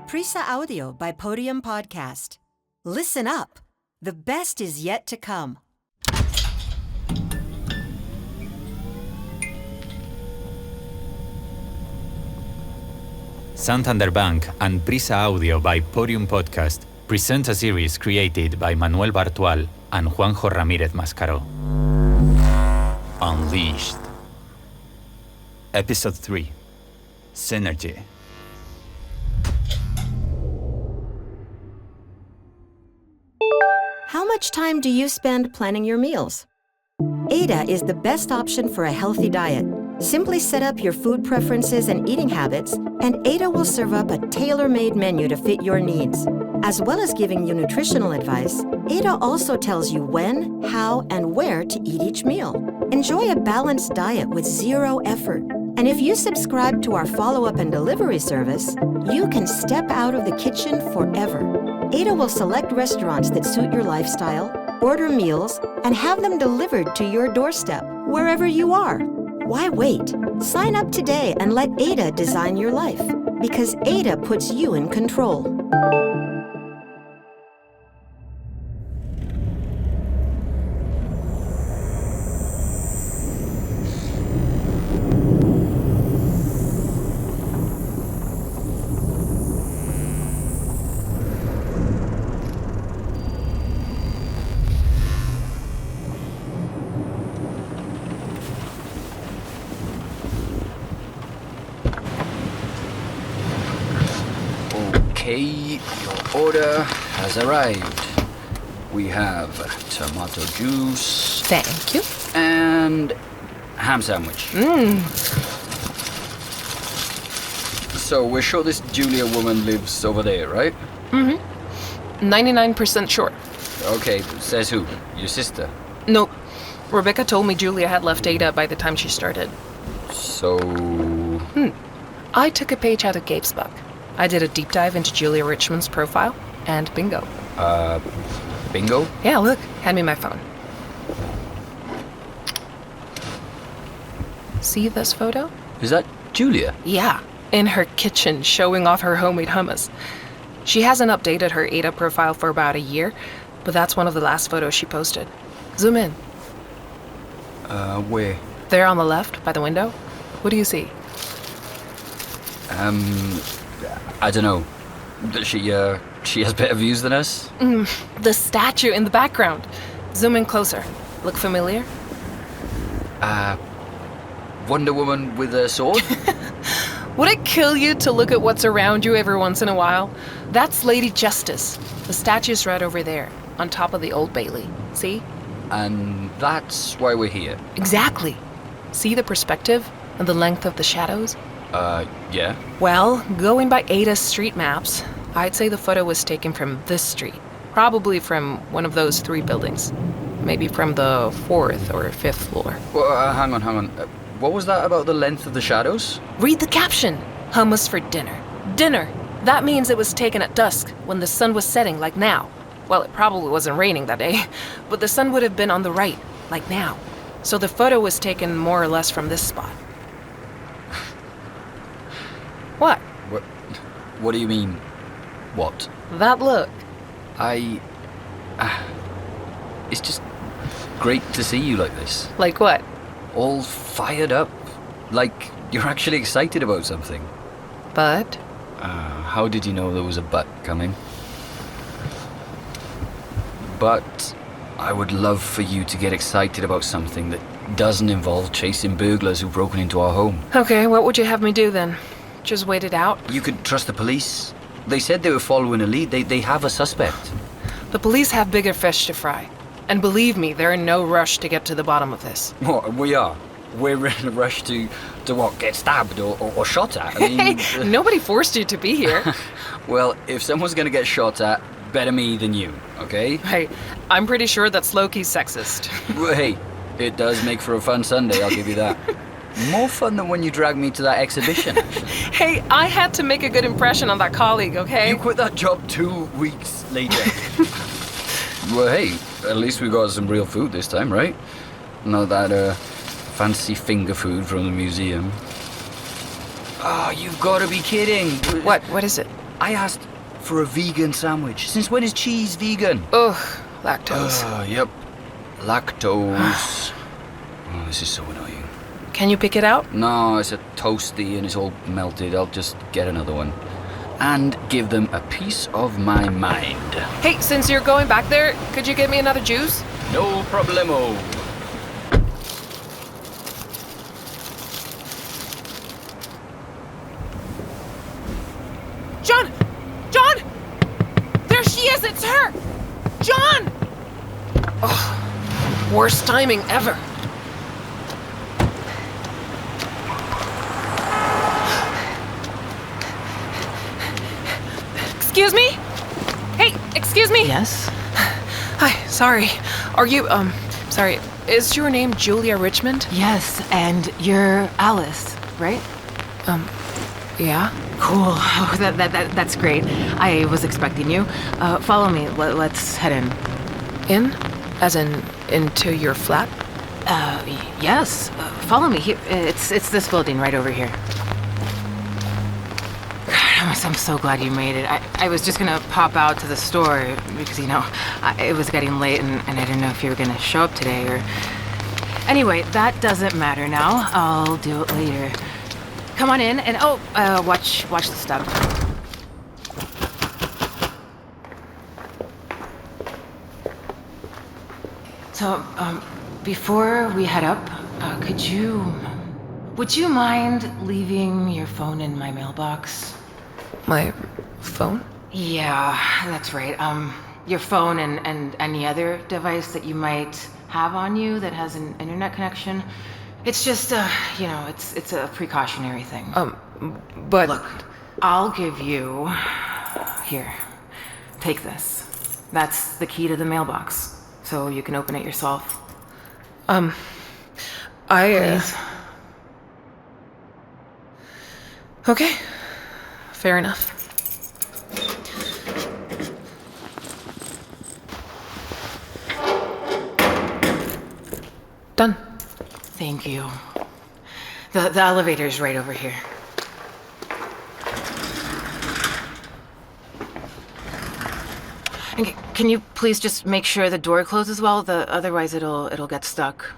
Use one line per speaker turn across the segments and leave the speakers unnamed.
Prisa Audio by Podium Podcast. Listen up. The best is yet to come.
Santander Bank and Prisa Audio by Podium Podcast present a series created by Manuel Bartual and Juanjo Ramírez Mascaró. Unleashed. Episode 3. Synergy.
How much time do you spend planning your meals? Ada is the best option for a healthy diet. Simply set up your food preferences and eating habits, and Ada will serve up a tailor-made menu to fit your needs. As well as giving you nutritional advice, Ada also tells you when, how, and where to eat each meal. Enjoy a balanced diet with zero effort. And if you subscribe to our follow-up and delivery service, you can step out of the kitchen forever. Ada will select restaurants that suit your lifestyle, order meals, and have them delivered to your doorstep, wherever you are. Why wait? Sign up today and let Ada design your life, because Ada puts you in control.
Okay, your order has arrived. We have tomato juice.
Thank you.
And ham sandwich. So we're sure this Julia woman lives over there, right?
99% sure.
Okay, says who? Your sister?
Nope. Rebecca told me Julia had left Ada by the time she started.
So...
I took a page out of Gabe's book. I did a deep dive into Julia Richmond's profile, and bingo.
Bingo?
Yeah, look. Hand me my phone. See this photo?
Is that Julia?
Yeah, in her kitchen, showing off her homemade hummus. She hasn't updated her Ada profile for about a year, but that's one of the last photos she posted. Zoom in.
Where?
There on the left, by the window. What do you see?
I don't know. She has better views than us?
The statue in the background. Zoom in closer. Look familiar?
Wonder Woman with a sword?
Would it kill you to look at what's around you every once in a while? That's Lady Justice. The statue's right over there, on top of the Old Bailey. See?
And that's why we're here.
Exactly. See the perspective and the length of the shadows?
Yeah.
Well, going by Ada's street maps, I'd say the photo was taken from this street. Probably from one of those 3 buildings. Maybe from the 4th or 5th floor.
Well, hang on. What was that about the length of the shadows?
Read the caption. Hummus for dinner. Dinner. That means it was taken at dusk, when the sun was setting, like now. Well, it probably wasn't raining that day, but the sun would have been on the right, like now. So the photo was taken more or less from this spot. What?
What do you mean, what?
That look.
It's just great to see you like this.
Like what?
All fired up. Like you're actually excited about something.
But?
How did you know there was a but coming? But I would love for you to get excited about something that doesn't involve chasing burglars who've broken into our home.
Okay, what would you have me do then? Just wait it out?
You could trust the police. They said they were following a lead. They have a suspect.
The police have bigger fish to fry. And believe me, they're in no rush to get to the bottom of this.
What? We are? We're in a rush to what? Get stabbed or shot at? I mean,
Hey, nobody forced you to be here.
Well, if someone's gonna get shot at, better me than you, okay?
Hey, I'm pretty sure that's low-key sexist.
Well, hey, it does make for a fun Sunday, I'll give you that. More fun than when you dragged me to that exhibition, actually.
Hey, I had to make a good impression on that colleague, okay?
You quit that job 2 weeks later. Well, hey, at least we got some real food this time, right? Not that, fancy finger food from the museum. Oh, you've got to be kidding.
What? What is it?
I asked for a vegan sandwich. Since when is cheese vegan?
Ugh, lactose.
Yep. Lactose. Oh, this is so annoying.
Can you pick it out?
No, it's a toasty and it's all melted. I'll just get another one. And give them a piece of my mind.
Hey, since you're going back there, could you get me another juice?
No problemo.
John! John! There she is! It's her! John! Oh, worst timing ever. Excuse me? Hey, excuse me?
Yes?
Hi, sorry. Are you, sorry, is your name Julia Richmond?
Yes, and you're Alice, right?
Yeah?
Cool. Oh, that's great. I was expecting you. Follow me. Let's head in.
In? As in, into your flat?
Yes. Follow me. Here, it's this building right over here. God, I'm so glad you made it. I was just gonna pop out to the store because, it was getting late and I didn't know if you were gonna show up today or... Anyway, that doesn't matter now. I'll do it later. Come on in and, watch the step. So, before we head up, would you mind leaving your phone in my mailbox?
My phone?
Yeah, that's right. Your phone and any other device that you might have on you that has an internet connection. It's just, it's a precautionary thing.
But...
Look, I'll give you... Here, take this. That's the key to the mailbox, so you can open it yourself. Please.
Okay, fair enough. Done.
Thank you. The elevator's right over here. And can you please just make sure the door closes well? Otherwise it'll get stuck.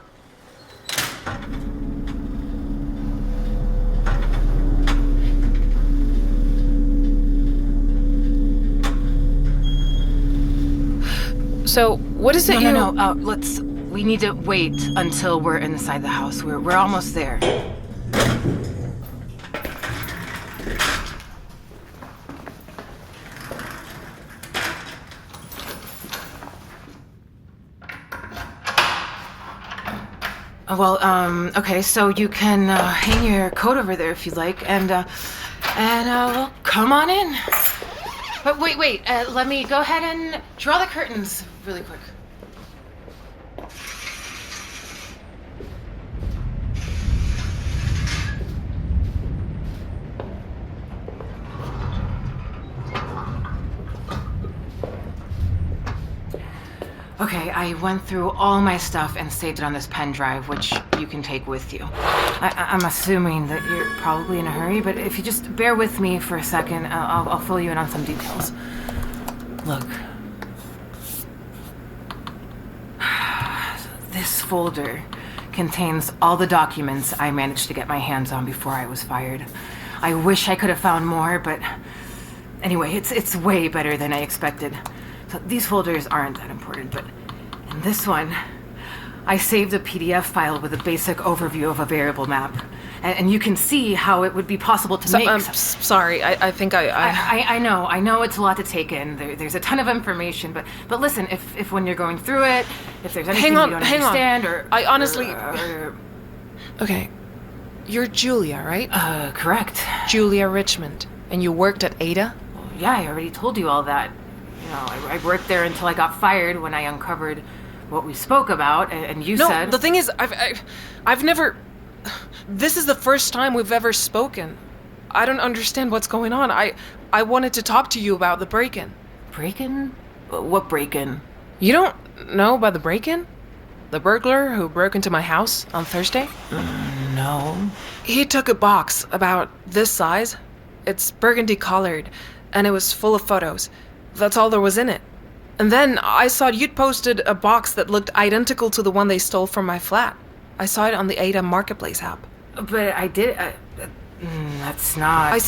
So, what is it
No. We need to wait until we're inside the house. We're almost there. Okay, so you can hang your coat over there if you'd like, and well, come on in. But wait, let me go ahead and draw the curtains really quick. Okay, I went through all my stuff and saved it on this pen drive, which you can take with you. I'm assuming that you're probably in a hurry, but if you just bear with me for a second, I'll fill you in on some details. Look. This folder contains all the documents I managed to get my hands on before I was fired. I wish I could have found more, but anyway, it's way better than I expected. So these folders aren't that important, but in this one, I saved a PDF file with a basic overview of a variable map. And you can see how it would be possible to make...
Sorry, I think
I know it's a lot to take in. There's a ton of information, but listen, if when you're going through it, if there's anything you don't understand, or...
I honestly... Okay, you're Julia, right?
Correct.
Julia Richmond. And you worked at Ada?
Well, yeah, I already told you all that. I worked there until I got fired when I uncovered what we spoke about, and you said...
No, the thing is, I've never... This is the first time we've ever spoken. I don't understand what's going on. I wanted to talk to you about the break-in.
Break-in? What break-in?
You don't know about the break-in? The burglar who broke into my house on Thursday?
No.
He took a box about this size. It's burgundy colored. and it was full of photos. That's all there was in it. And then I saw you'd posted a box that looked identical to the one they stole from my flat. I saw it on the Ada Marketplace app.
But I did... that's not...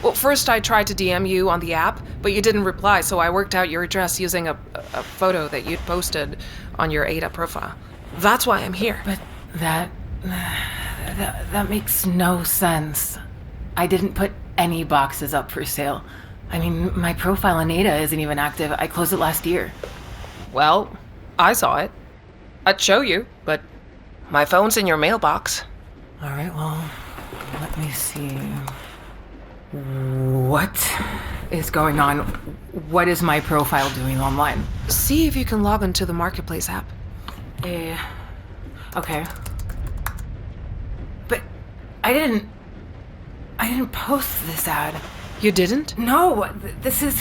Well, first I tried to DM you on the app, but you didn't reply, so I worked out your address using a photo that you'd posted on your Ada profile. That's why I'm here.
But that makes no sense. I didn't put any boxes up for sale. I mean, my profile on Ada isn't even active. I closed it last year.
Well, I saw it. I'd show you, but my phone's in your mailbox.
All right, well, let me see. What is going on? What is my profile doing online?
See if you can log into the Marketplace app.
Okay. But I didn't post this ad.
You didn't?
No, this is...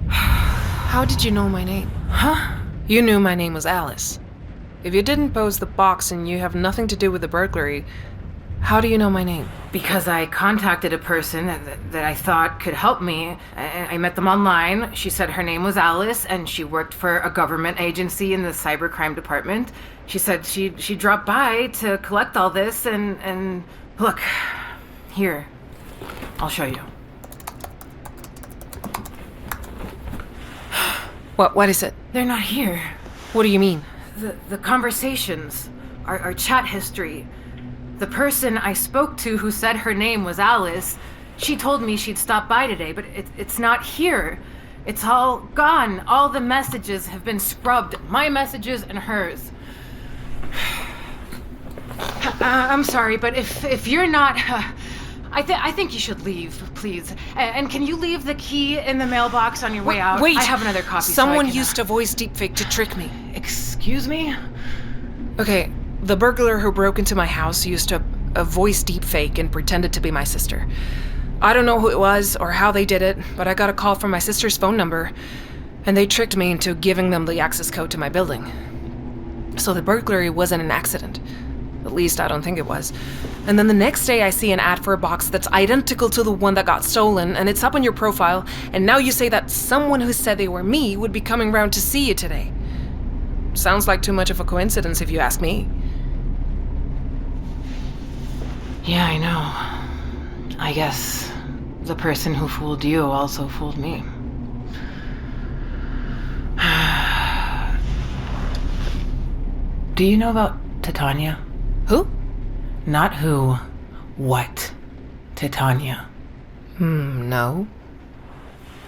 How did you know my name?
Huh?
You knew my name was Alice. If you didn't post the box and you have nothing to do with the burglary, how do you know my name?
Because I contacted a person that I thought could help me. I met them online. She said her name was Alice, and she worked for a government agency in the cybercrime department. She said she dropped by to collect all this, and look, here, I'll show you.
What is it?
They're not here.
What do you mean?
The conversations, our chat history. The person I spoke to who said her name was Alice, she told me she'd stop by today, but it's not here. It's all gone. All the messages have been scrubbed. My messages and hers. I'm sorry, but if you're not... I think you should leave, please. And can you leave the key in the mailbox on your way out?
Wait!
I have another copy.
Someone used a voice deepfake to trick me.
Excuse me?
Okay, the burglar who broke into my house used a voice deepfake and pretended to be my sister. I don't know who it was or how they did it, but I got a call from my sister's phone number, and they tricked me into giving them the access code to my building. So the burglary wasn't an accident. At least I don't think it was. And then the next day I see an ad for a box that's identical to the one that got stolen, and it's up on your profile, and now you say that someone who said they were me would be coming round to see you today. Sounds like too much of a coincidence if you ask me.
Yeah, I know. I guess the person who fooled you also fooled me. Do you know about Titania?
Who?
Not who. What? Titania.
No.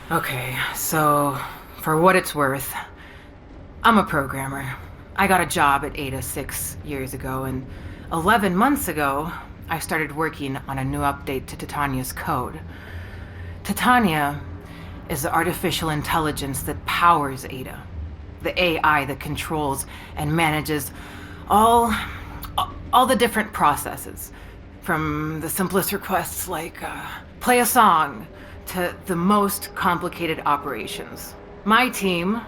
Okay, so for what it's worth, I'm a programmer. I got a job at Ada 6 years ago, and 11 months ago, I started working on a new update to Titania's code. Titania is the artificial intelligence that powers Ada, the AI that controls and manages all the different processes, from the simplest requests like play a song to the most complicated operations. My team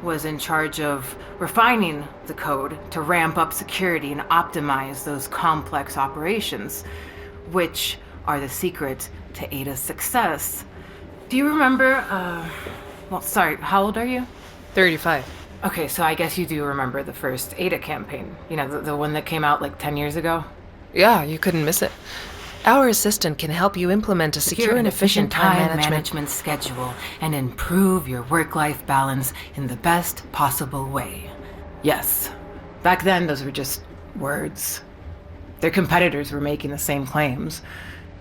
was in charge of refining the code to ramp up security and optimize those complex operations, which are the secret to Ada's success. Do you remember, how old are you?
35.
Okay, so I guess you do remember the first Ada campaign. You know, the one that came out like 10 years ago?
Yeah, you couldn't miss it. Our assistant can help you implement a secure and efficient time management
schedule and improve your work-life balance in the best possible way. Yes, back then those were just words. Their competitors were making the same claims,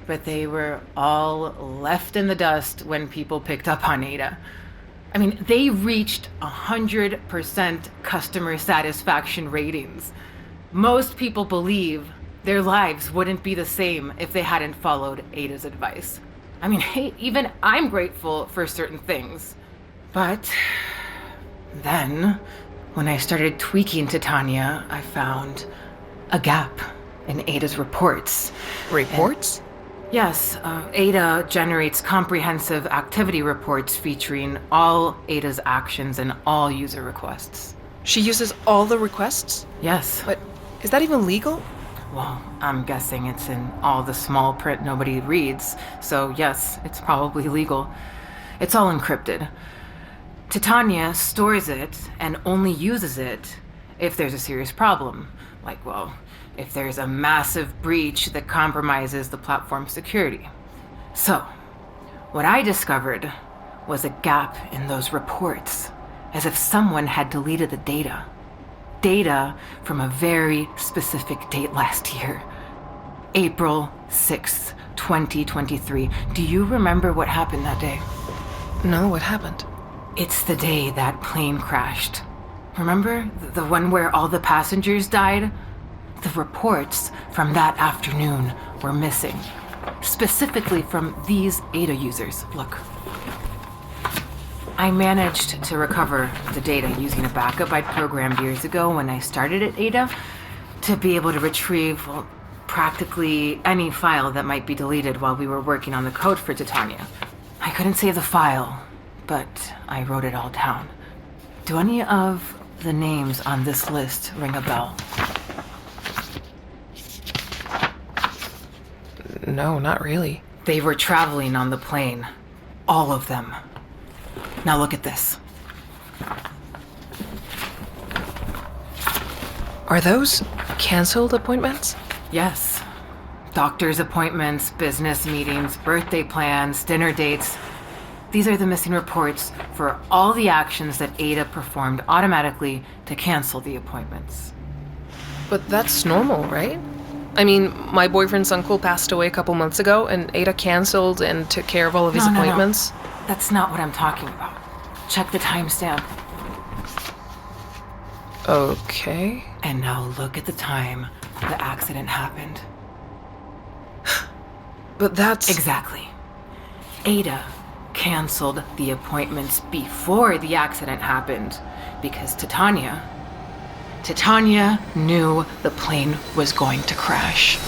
but they were all left in the dust when people picked up on Ada. I mean, they reached 100% customer satisfaction ratings. Most people believe their lives wouldn't be the same if they hadn't followed Ada's advice. I mean, hey, even I'm grateful for certain things. But then, when I started tweaking Titania, I found a gap in Ada's reports.
Reports?
Yes, Ada generates comprehensive activity reports featuring all Ada's actions and all user requests.
She uses all the requests?
Yes.
But is that even legal?
Well, I'm guessing it's in all the small print nobody reads, so yes, it's probably legal. It's all encrypted. Titania stores it and only uses it if there's a serious problem. Like, well, if there's a massive breach that compromises the platform's security. So, what I discovered was a gap in those reports, as if someone had deleted the data. Data from a very specific date last year. April 6th, 2023. Do you remember what happened that day?
No, what happened?
It's the day that plane crashed. Remember? The one where all the passengers died? The reports from that afternoon were missing. Specifically from these Ada users. Look. I managed to recover the data using a backup I'd programmed years ago when I started at Ada to be able to retrieve, well, practically any file that might be deleted while we were working on the code for Titania. I couldn't save the file, but I wrote it all down. Do any of the names on this list ring a bell?
No, not really.
They were traveling on the plane. All of them. Now look at this.
Are those canceled appointments?
Yes. Doctor's appointments, business meetings, birthday plans, dinner dates. These are the missing reports for all the actions that Ada performed automatically to cancel the appointments.
But that's normal, right? I mean, my boyfriend's uncle passed away a couple months ago, and Ada canceled and took care of all of his appointments.
No. That's not what I'm talking about. Check the timestamp.
Okay.
And now look at the time the accident happened.
But that's...
Exactly. Ada canceled the appointments before the accident happened because Titania knew the plane was going to crash.